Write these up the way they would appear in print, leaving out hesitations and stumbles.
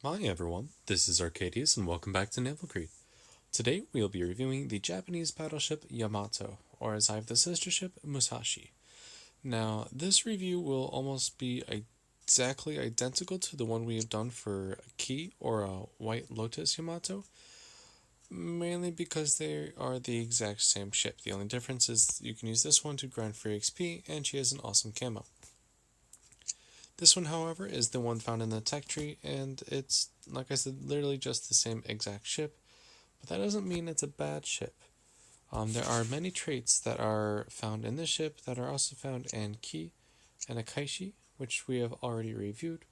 Hi everyone, this is Arcadius and welcome back to Naval Creed. Today we'll be reviewing the Japanese battleship Yamato, or as I have the sister ship, Musashi. Now, this review will almost be exactly identical to the one we have done for a Key or a White Lotus Yamato, mainly because they are the exact same ship. The only difference is you can use this one to grind free XP and she has an awesome camo. This one, however, is the one found in the tech tree, and it's, like I said, literally just the same exact ship, but that doesn't mean it's a bad ship. There are many traits that are found in this ship that are also found in Ki and Akaishi, which we have already reviewed.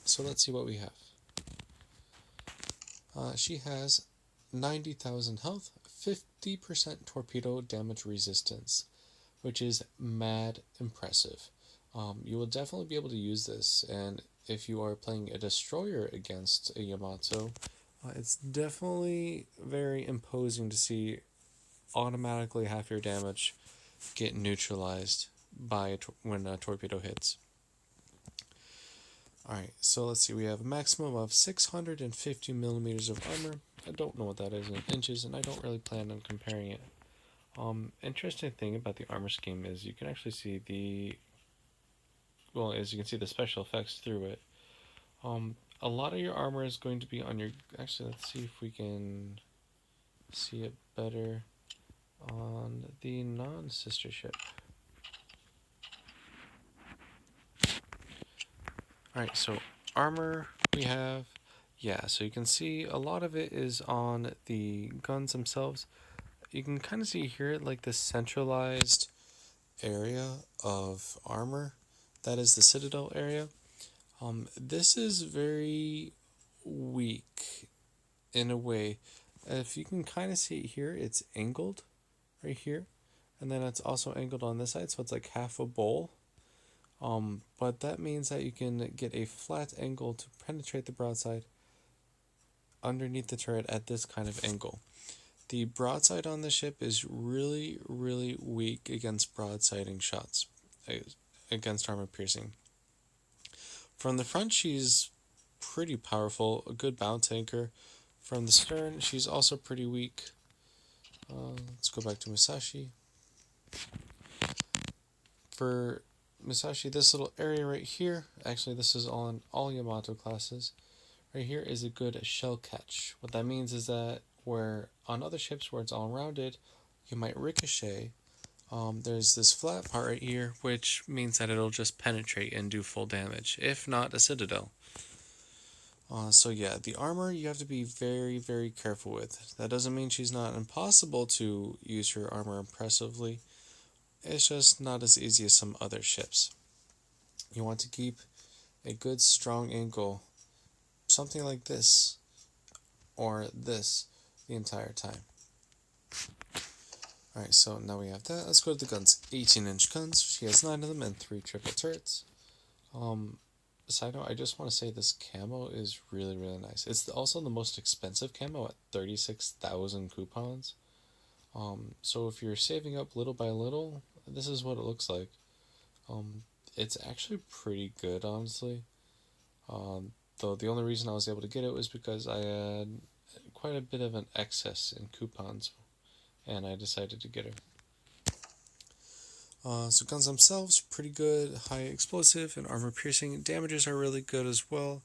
So let's see what we have. She has 90,000 health, 50% torpedo damage resistance, which is mad impressive. You will definitely be able to use this, and if you are playing a destroyer against a Yamato, it's definitely very imposing to see automatically half your damage get neutralized by when a torpedo hits. Alright, so let's see, we have a maximum of 650 millimeters of armor. I don't know what that is in inches, and I don't really plan on comparing it. Interesting thing about the armor scheme is you can actually see as you can see the special effects through it. A lot of your armor is going to be on your, actually let's see if we can see it better on the non-sister ship. Alright, so armor we have, yeah, so you can see a lot of it is on the guns themselves. You can kind of see here like this centralized area of armor. That is the Citadel area. This is very weak in a way. If you can kind of see it here, it's angled right here, and then it's also angled on this side, so it's like half a bowl. But that means that you can get a flat angle to penetrate the broadside underneath the turret at this kind of angle. The broadside on the ship is really, really weak against broadsiding shots, against armor piercing. From the front, she's pretty powerful, a good bow tanker. From the stern, she's also pretty weak. Let's go back to Musashi. For Musashi, this little area right here, actually this is on all Yamato classes, right here is a good shell catch. What that means is that where on other ships where it's all rounded, you might ricochet. There's this flat part right here, which means that it'll just penetrate and do full damage, if not a Citadel. So yeah, the armor you have to be very, very careful with. That doesn't mean she's not impossible to use her armor impressively. It's just not as easy as some other ships. You want to keep a good strong angle, something like this, or this, the entire time. Alright, so now we have that. Let's go to the guns. 18-inch guns. She has 9 of them and 3 triple turrets. Side note, I just want to say this camo is really, really nice. It's also the most expensive camo at 36,000 coupons. So if you're saving up little by little, this is what it looks like. It's actually pretty good, honestly. Though the only reason I was able to get it was because I had quite a bit of an excess in coupons, and I decided to get her. So guns themselves, pretty good, high explosive and armor piercing. Damages are really good as well.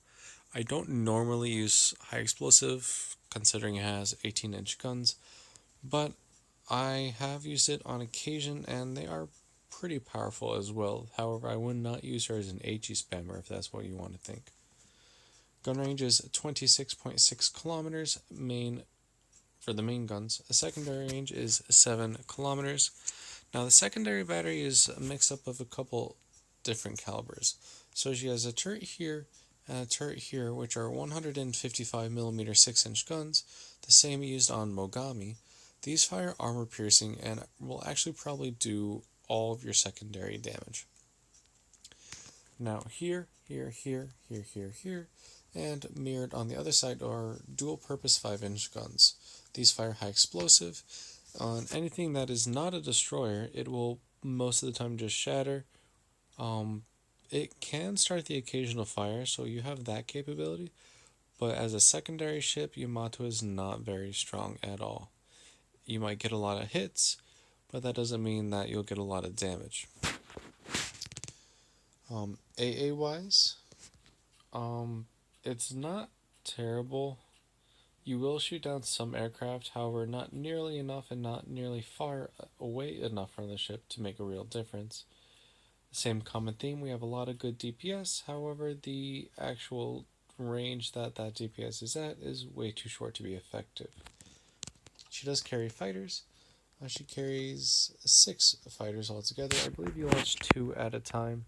I don't normally use high explosive, considering it has 18-inch guns, but I have used it on occasion, and they are pretty powerful as well. However, I would not use her as an HE spammer if that's what you want to think. Gun range is 26.6 kilometers for the main guns. A secondary range is 7 kilometers. Now the secondary battery is a mix-up of a couple different calibers. So she has a turret here and a turret here, which are 155mm 6-inch guns, the same used on Mogami. These fire armor piercing and will actually probably do all of your secondary damage. Now here, and mirrored on the other side are dual purpose 5-inch guns. These fire high explosive. On anything that is not a destroyer, it will most of the time just shatter. It can start the occasional fire, so you have that capability, But as a secondary ship, Yamato is not very strong at all. You might get a lot of hits, but that doesn't mean that you'll get a lot of damage. AA wise, it's not terrible. You will shoot down some aircraft, however, not nearly enough and not nearly far away enough from the ship to make a real difference. Same common theme, we have a lot of good DPS, however, the actual range that DPS is at is way too short to be effective. She does carry fighters. She carries 6 fighters altogether. I believe you launch 2 at a time.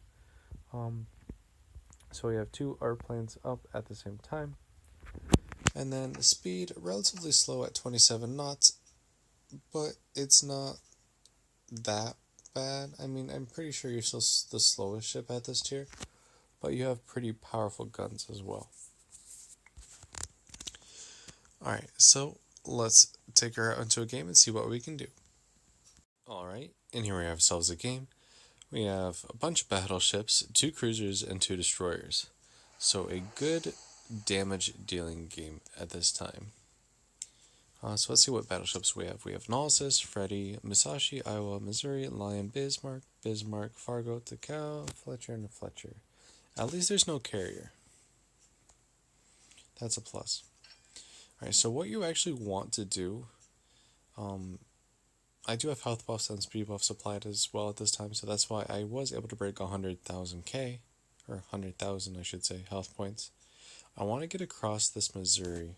So we have 2 art planes up at the same time. And then the speed, relatively slow at 27 knots, but it's not that bad. I mean, I'm pretty sure you're still the slowest ship at this tier, but you have pretty powerful guns as well. Alright, so let's take her out into a game and see what we can do. Alright, and here we have ourselves a game. We have a bunch of battleships, 2 cruisers, and 2 destroyers. So a good damage dealing game at this time. So let's see what battleships we have. We have Analysis, Freddy, Musashi, Iowa, Missouri, Lion, Bismarck, Fargo, Takao, Fletcher, and Fletcher. At least there's no carrier. That's a plus. Alright, so what you actually want to do, I do have health buffs and speed buffs applied as well at this time, so that's why I was able to break 100,000k, or 100,000 I should say, health points. I want to get across this Missouri,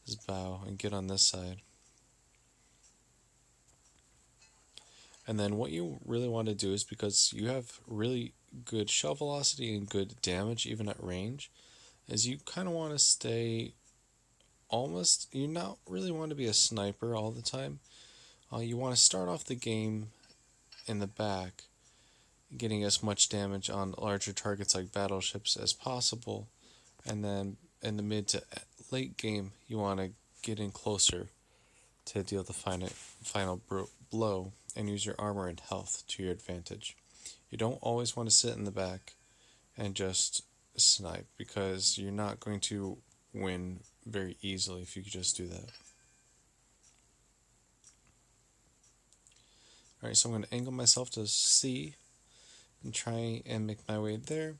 this bow, and get on this side. And then what you really want to do is, because you have really good shell velocity and good damage even at range, is you kind of want to stay almost, you not really want to be a sniper all the time. You want to start off the game in the back, getting as much damage on larger targets like battleships as possible, and then in the mid to late game you want to get in closer to deal the final blow and use your armor and health to your advantage. You don't always want to sit in the back and just snipe, because you're not going to win very easily if you could just do that. Alright, so I'm going to angle myself to C and try and make my way there.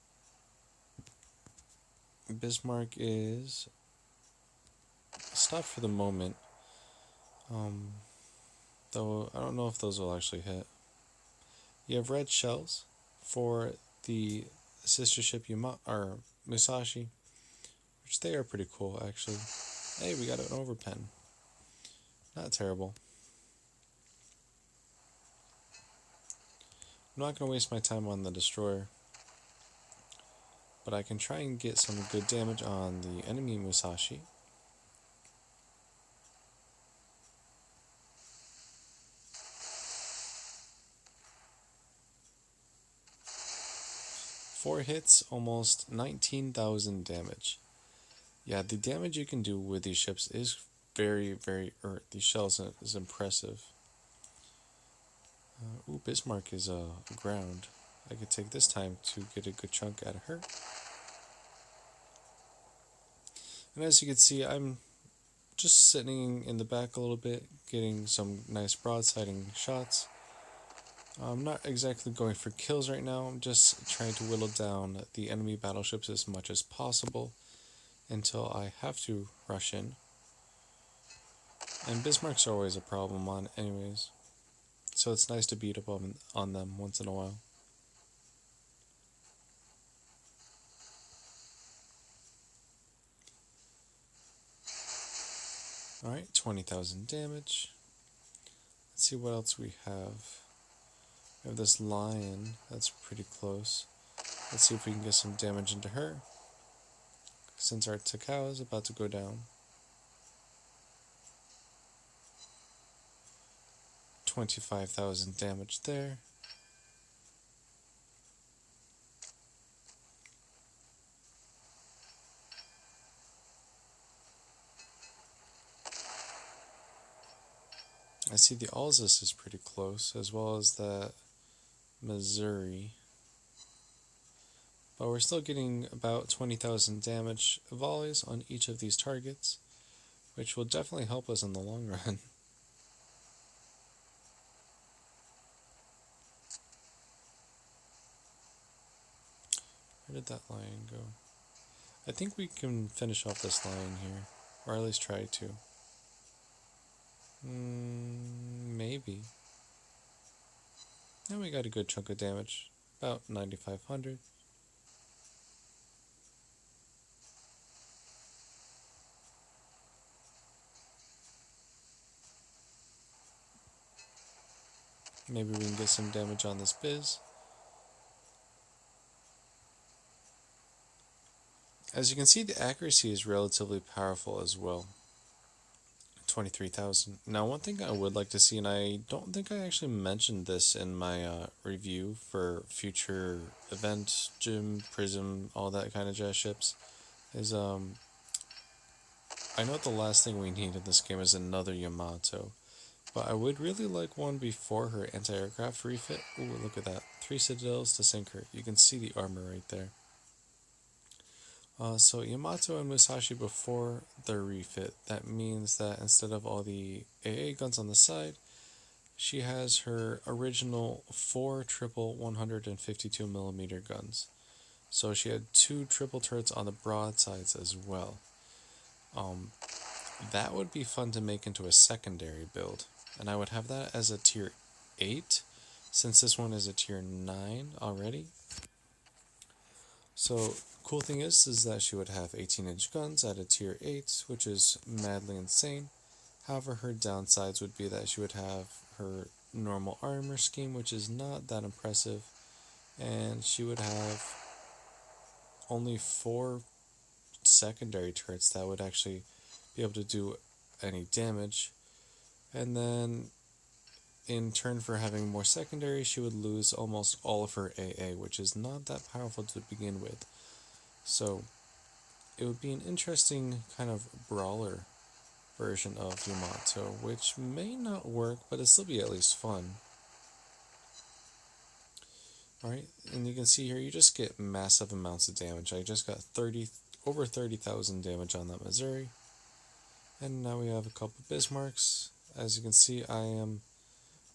Bismarck is stopped for the moment, though I don't know if those will actually hit. You have red shells for the sister ship Musashi, which they are pretty cool actually. Hey, we got an overpen. Not terrible. I'm not going to waste my time on the destroyer, but I can try and get some good damage on the enemy Musashi. Four hits, almost 19,000 damage. Yeah, the damage you can do with these ships is very, these shells is impressive. Bismarck is ground. I could take this time to get a good chunk out of her. And as you can see, I'm just sitting in the back a little bit, getting some nice broadsiding shots. I'm not exactly going for kills right now, I'm just trying to whittle down the enemy battleships as much as possible until I have to rush in. And Bismarcks are always a problem on anyways, so it's nice to beat up on them once in a while. Alright, 20,000 damage. Let's see what else we have. We have this lion, that's pretty close. Let's see if we can get some damage into her, since our Takao is about to go down. 25,000 damage there. I see the Alsace is pretty close, as well as that Missouri. But we're still getting about 20,000 damage volleys on each of these targets, which will definitely help us in the long run. Where did that lion go? I think we can finish off this lion here, or at least try to. Maybe. Now we got a good chunk of damage, about 9,500. Maybe we can get some damage on this biz. As you can see, the accuracy is relatively powerful as well. 23,000. Now, one thing I would like to see, and I don't think I actually mentioned this in my review for future event, gym, prism, all that kind of jazz ships, is I know the last thing we need in this game is another Yamato, but I would really like one before her anti-aircraft refit. Ooh, look at that. 3 Citadels to sink her. You can see the armor right there. So Yamato and Musashi before their refit, that means that instead of all the AA guns on the side, she has her original 4 triple 152mm guns. So she had 2 triple turrets on the broadsides as well. That would be fun to make into a secondary build, and I would have that as a tier 8, since this one is a tier 9 already. So, cool thing is that she would have 18-inch guns at a tier 8, which is madly insane. However, her downsides would be that she would have her normal armor scheme, which is not that impressive, and she would have only 4 secondary turrets that would actually be able to do any damage. And then, in turn for having more secondary, she would lose almost all of her AA, which is not that powerful to begin with. So, it would be an interesting kind of brawler version of Yamato, which may not work, but it'll still be at least fun. Alright, and you can see here, you just get massive amounts of damage. I just got over 30,000 damage on that Missouri. And now we have a couple Bismarcks. As you can see, I am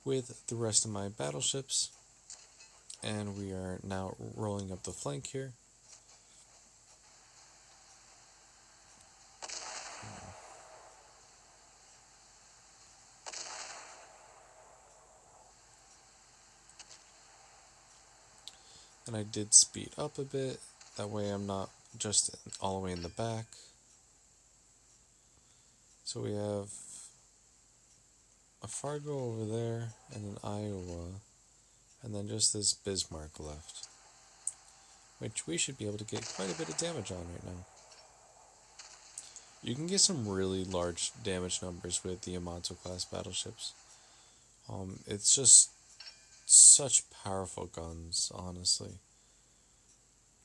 with the rest of my battleships, and we are now rolling up the flank here. And I did speed up a bit, that way I'm not just all the way in the back. So we have a Fargo over there, and an Iowa, and then just this Bismarck left, which we should be able to get quite a bit of damage on right now. You can get some really large damage numbers with the Yamato class battleships. It's just such powerful guns, honestly.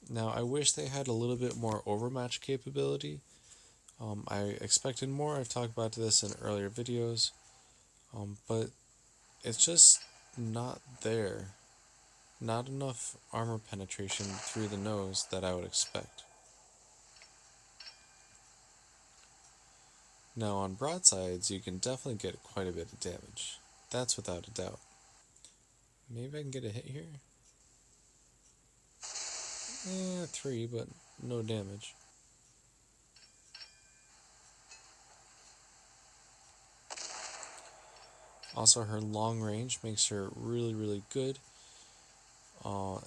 Now, I wish they had a little bit more overmatch capability. I expected more. I've talked about this in earlier videos, but it's just not there. Not enough armor penetration through the nose that I would expect. Now, on broadsides, you can definitely get quite a bit of damage. That's without a doubt. Maybe I can get a hit here? 3, but no damage. Also, her long range makes her really, really good,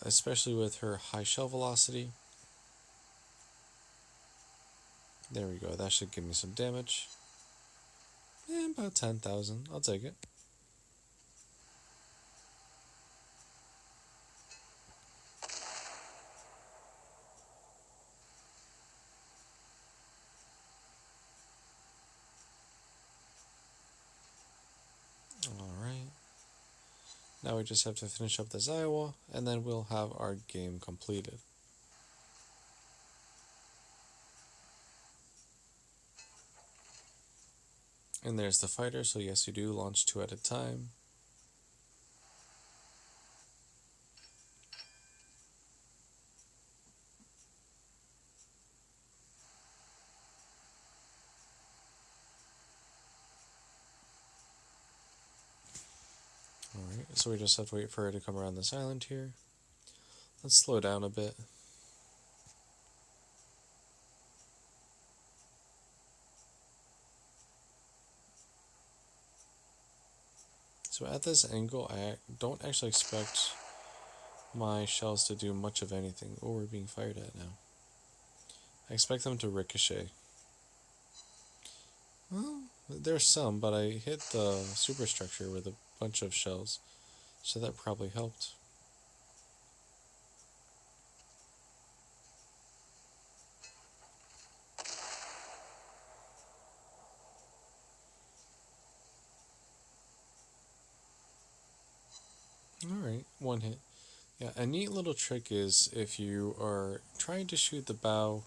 especially with her high shell velocity. There we go, that should give me some damage. About 10,000, I'll take it. Alright. Now we just have to finish up this Iowa, and then we'll have our game completed. And there's the fighter, so yes, you do launch 2 at a time. So we just have to wait for her to come around this island here. Let's slow down a bit. So at this angle, I don't actually expect my shells to do much of anything. Oh, we're being fired at now. I expect them to ricochet. Well, there's some, but I hit the superstructure with a bunch of shells, so that probably helped. Alright, one hit. Yeah, a neat little trick is if you are trying to shoot the bow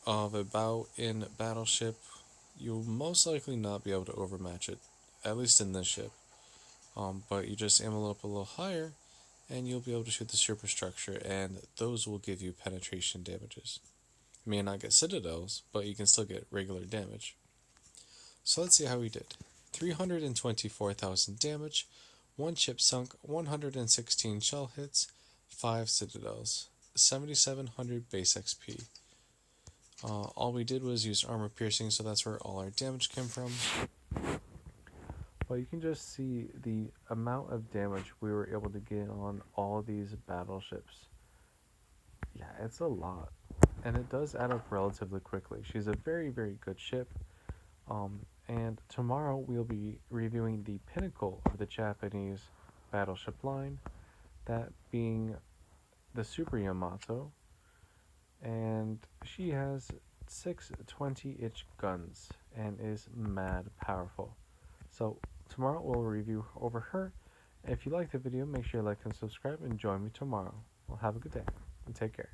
of a bow in battleship, you'll most likely not be able to overmatch it, at least in this ship. But you just aim it up a little higher, and you'll be able to shoot the superstructure, and those will give you penetration damages. You may not get citadels, but you can still get regular damage. So let's see how we did. 324,000 damage, 1 ship sunk, 116 shell hits, 5 citadels, 7,700 base XP. All we did was use armor piercing, so that's where all our damage came from. But you can just see the amount of damage we were able to get on all these battleships. Yeah, it's a lot. And it does add up relatively quickly. She's a very, very good ship. And tomorrow we'll be reviewing the pinnacle of the Japanese battleship line, that being the Super Yamato. And she has 6 20-inch guns and is mad powerful. So tomorrow we'll review over her. If you like the video, make sure you like and subscribe and join me tomorrow. Well, have a good day and take care.